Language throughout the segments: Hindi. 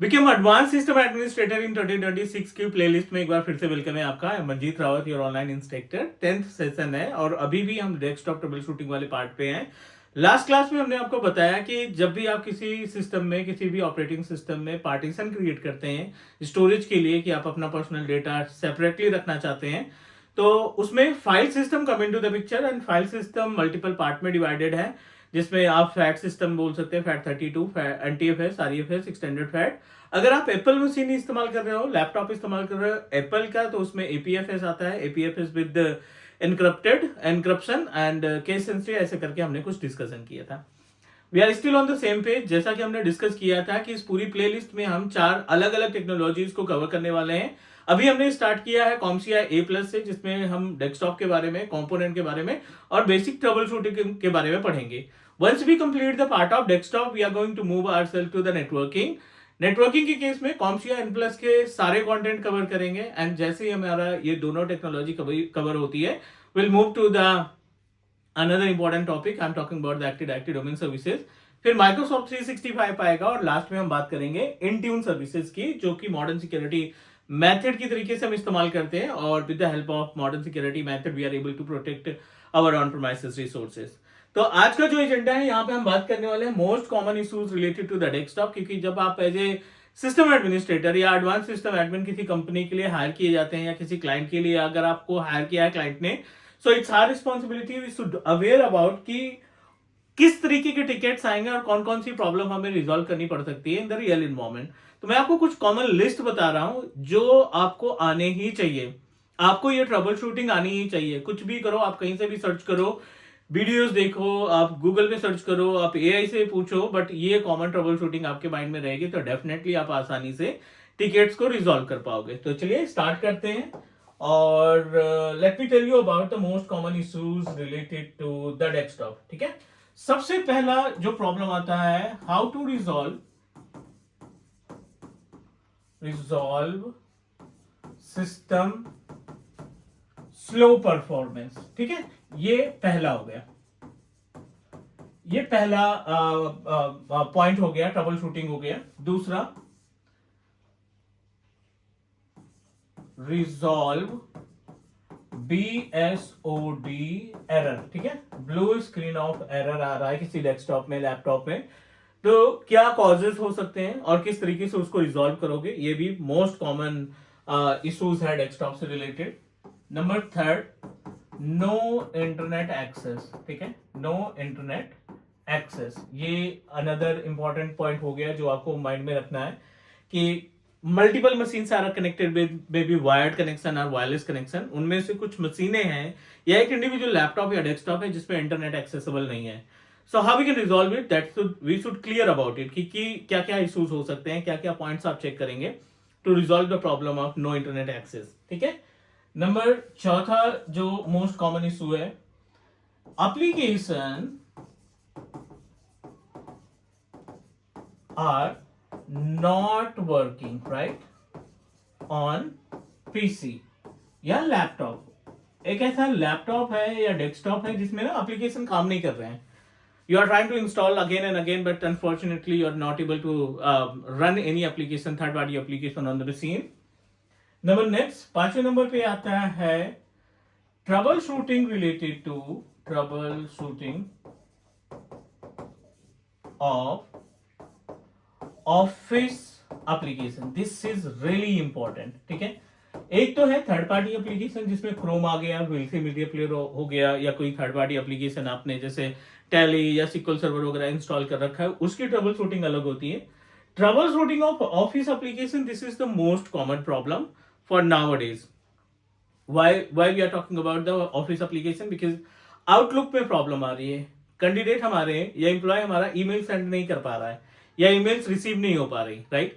Become advance system administrator in 2026 की प्लेलिस्ट में एक बार फिर से वेलकम है आपका। Manjeet Rawat, your online instructor. 10th session है और अभी भी हम डेस्कटॉप ट्रबल शूटिंग वाले पार्ट पे हैं। लास्ट क्लास में हमने आपको बताया कि जब भी आप किसी सिस्टम में, किसी भी ऑपरेटिंग सिस्टम में पार्टीशन क्रिएट करते हैं स्टोरेज के लिए, कि आप अपना पर्सनल डेटा सेपरेटली रखना चाहते हैं, तो उसमें file system come in to the picture. And file system multiple part में डिवाइडेड है, जिसमें आप फैट सिस्टम बोल सकते हैं, FAT 32, NTFS, REFS, extended FAT. अगर आप एप्पल मशीन इस्तेमाल कर रहे हो, लैपटॉप इस्तेमाल कर रहे हो एप्पल का, तो उसमें APFS आता है, APFS with encryption and case sensitive, ऐसे करके हमने कुछ डिस्कशन किया था। We are still on the same page. जैसा कि हमने डिस्कस किया था कि इस पूरी प्लेलिस्ट में हम 4 अलग अलग टेक्नोलॉजीज को कवर करने वाले हैं। अभी हमने स्टार्ट किया है कॉम्सिया A+ से, जिसमें हम डेस्कटॉप के बारे में, कंपोनेंट के बारे में और बेसिक ट्रबल शूटिंग के बारे में पढ़ेंगे। Once we complete the part of desktop, we are going to move ourselves to the networking. Networking के केस में कॉम्सिया N+ के सारे कंटेंट कवर करेंगे। एंड जैसे ही हमारा ये दोनों टेक्नोलॉजी कवर होती है, will move to the another important topic. I am talking about the active directory domain services. फिर माइक्रोसॉफ्ट 365 आएगा और लास्ट में हम बात करेंगे इंट्यून सर्विसेज की, जो कि मॉडर्न सिक्योरिटी मेथड की तरीके से हम इस्तेमाल करते हैं और with the help of modern security method we are able to protect our on premises resources. तो आज का जो एजेंडा है, यहाँ पे हम बात करने वाले हैं most common issues related to the desktop. क्योंकि जब आप एज ए सिस्टम एडमिनिस्ट्रेटर या एडवांस सिस्टम एडमिन किसी कंपनी के लिए हायर किए जाते हैं, या किसी क्लाइंट के लिए अगर आपको हायर किया है क्लाइंट ने, so its our responsibility, we should aware about कि किस तरीके के टिकट्स आएंगे और कौन कौन सी प्रॉब्लम हमें रिजॉल्व करनी पड़ सकती है इन द रियल इन्वायरमेंट। तो मैं आपको कुछ कॉमन लिस्ट बता रहा हूं जो आपको आने ही चाहिए। आपको ये ट्रबल शूटिंग आनी ही चाहिए। कुछ भी करो, आप कहीं से भी सर्च करो, वीडियोस देखो, आप गूगल पे सर्च करो, आप AI से पूछो, बट ये कॉमन ट्रबल शूटिंग आपके माइंड में रहेगी, तो डेफिनेटली आप आसानी से टिकट्स को रिजॉल्व कर पाओगे। तो चलिए स्टार्ट करते हैं और let me tell you about the most common issues related to the desktop. ठीक है, सबसे पहला जो प्रॉब्लम आता है, how to resolve system slow performance. ठीक है, ये पहला हो गया, ये पहला पॉइंट हो गया, ट्रबल शूटिंग हो गया। दूसरा, रिजॉल्व BSOD एरर। ठीक है, ब्लू स्क्रीन ऑफ एरर आ रहा है किसी डेस्कटॉप में, लैपटॉप में, तो क्या कॉजेस हो सकते हैं और किस तरीके से उसको रिजॉल्व करोगे, ये भी मोस्ट कॉमन इश्यूज है डेस्कटॉप से रिलेटेड। Number 3, no internet access. ठीक है, नो इंटरनेट एक्सेस, ये अनदर इंपॉर्टेंट पॉइंट हो गया जो आपको माइंड में रखना है कि multiple machine are connected with may be wired connection और वायरलेस कनेक्शन। उनमें से कुछ मशीनें हैं या एक इंडिविजुअल लैपटॉप या डेस्कटॉप है जिसमें इंटरनेट एक्सेसिबल नहीं है। So how we can resolve it, that we should clear about it कि क्या क्या इश्यूज हो सकते हैं, क्या क्या पॉइंट्स आप चेक करेंगे to resolve the problem of no internet access. ठीक है, नंबर 4 जो मोस्ट कॉमन इशू है, application are not working right on PC या लैपटॉप। एक ऐसा लैपटॉप है या डेस्कटॉप है जिसमें ना एप्लीकेशन काम नहीं कर रहे हैं। You are trying to install again and again, but unfortunately you are not able to run any application, third party application on the machine. Number next, 5वें नंबर पे आता है trouble shooting related to trouble shooting of office application. This is really important. ठीक है, एक तो है थर्ड पार्टी एप्लीकेशन जिसमें क्रोम आ गया, वेलसी मीडिया प्लेयर हो गया, या कोई थर्ड पार्टी एप्लीकेशन आपने जैसे टैली या सिक्वल सर्वर वगैरह इंस्टॉल कर रखा है, उसकी ट्रबल शूटिंग अलग होती है। Trouble shooting of office application, this is the most common problem for nowadays. why we are talking about the office application, because outlook में प्रॉब्लम आ रही है। कैंडिडेट हमारे या एम्प्लॉय हमारा ईमेल सेंड नहीं कर पा रहा है या ईमेल्स रिसीव नहीं हो पा रही, राइट।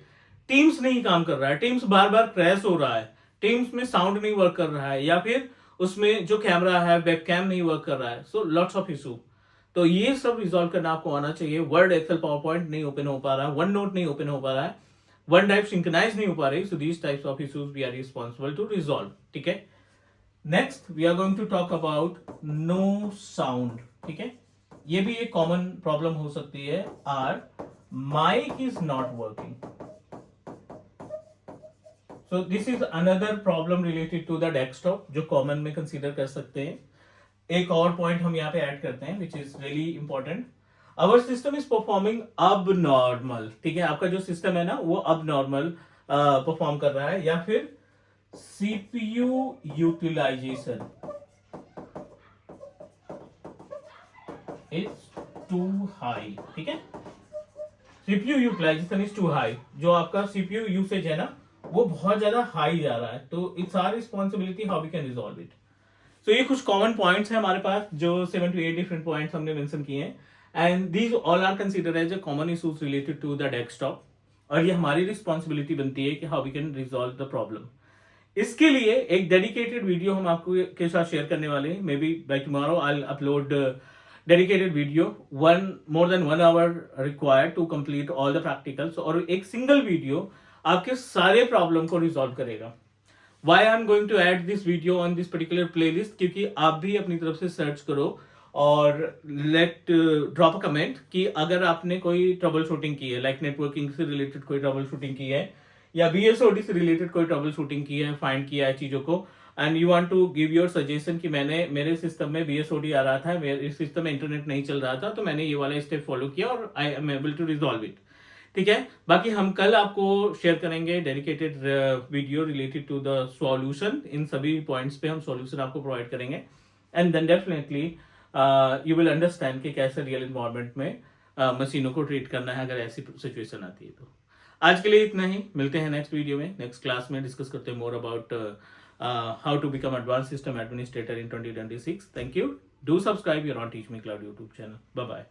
टीम्स नहीं काम कर रहा है, टीम्स बार बार क्रैश हो रहा है, टीम्स में साउंड नहीं वर्क कर रहा है, या फिर उसमें जो कैमरा है वेबकैम नहीं वर्क कर रहा है। So lots of issue. तो ये सब रिजॉल्व करना आपको आना चाहिए। वर्ड, एक्सेल, पावर पॉइंट नहीं ओपन हो पा रहा है, वन नोट नहीं ओपन हो पा रहा है, वन ड्राइव सिंक्रोनाइज नहीं हो पा रही। So these types of issues we are responsible to resolve. ठीक है, next we are going to talk about no sound. ठीक है, ये भी एक कॉमन प्रॉब्लम हो सकती है। Or mic is not working. So this is another problem related to the desktop जो कॉमन में कंसीडर कर सकते हैं. एक और पॉइंट हम यहाँ पे ऐड करते हैं which is really important. Our system is performing abnormal. ठीक है, आपका जो सिस्टम है ना वो अब नॉर्मल परफॉर्म कर रहा है, या फिर CPU utilization is too high. ठीक है, CPU utilization is too high. जो आपका सीपीयू यूसेज है ना वो बहुत ज्यादा हाई जा रहा है. तो its our responsibility how we can resolve it. तो ये कुछ कॉमन पॉइंट्स हैं हमारे पास जो 7 to 8 डिफरेंट पॉइंट्स हमने मेंशन किए हैं, and these all are considered as a common issues related to the desktop. और ये हमारी रिस्पॉन्सिबिलिटी बनती है कि how we can resolve the problem. इसके लिए एक डेडिकेटेड वीडियो हम आपको के साथ शेयर करने वाले हैं. May be by tomorrow I will upload dedicated video, more than 1 hour required to complete all the practicals. और एक सिंगल वीडियो आपके सारे प्रॉब्लम को रिजॉल्व करेगा. Why I am going to add this video on this particular playlist? क्योंकि आप भी अपनी तरफ से सर्च करो और ड्रॉप अ कमेंट कि अगर आपने कोई ट्रबल शूटिंग की है, लाइक नेटवर्किंग से रिलेटेड कोई ट्रबल शूटिंग की है, या बीएसओडी से रिलेटेड कोई ट्रबल शूटिंग की है, फाइंड किया है चीजों को, and you want to give your suggestion कि मैंने मेरे सिस्टम में बीएसओडी आ रहा था, मेरे सिस्टम में इंटरनेट नहीं चल रहा था, तो मैंने ये वाला स्टेप फॉलो किया और I am able to resolve it. ठीक है, बाकी हम कल आपको शेयर करेंगे dedicated video related to the solution. इन सभी पॉइंट्स पे हम सॉल्यूशन आपको प्रोवाइड करेंगे, and then definitely you will understand कि कैसे रियल इन्वायरमेंट में मशीनों को ट्रीट करना है अगर ऐसी सिचुएशन आती है. तो आज के लिए इतना ही. मिलते हैं नेक्स्ट वीडियो में, नेक्स्ट क्लास में डिस्कस करते हैं more about how to become advance system administrator in 2026. Thank you. Do subscribe your on teach me cloud YouTube channel. Bye bye.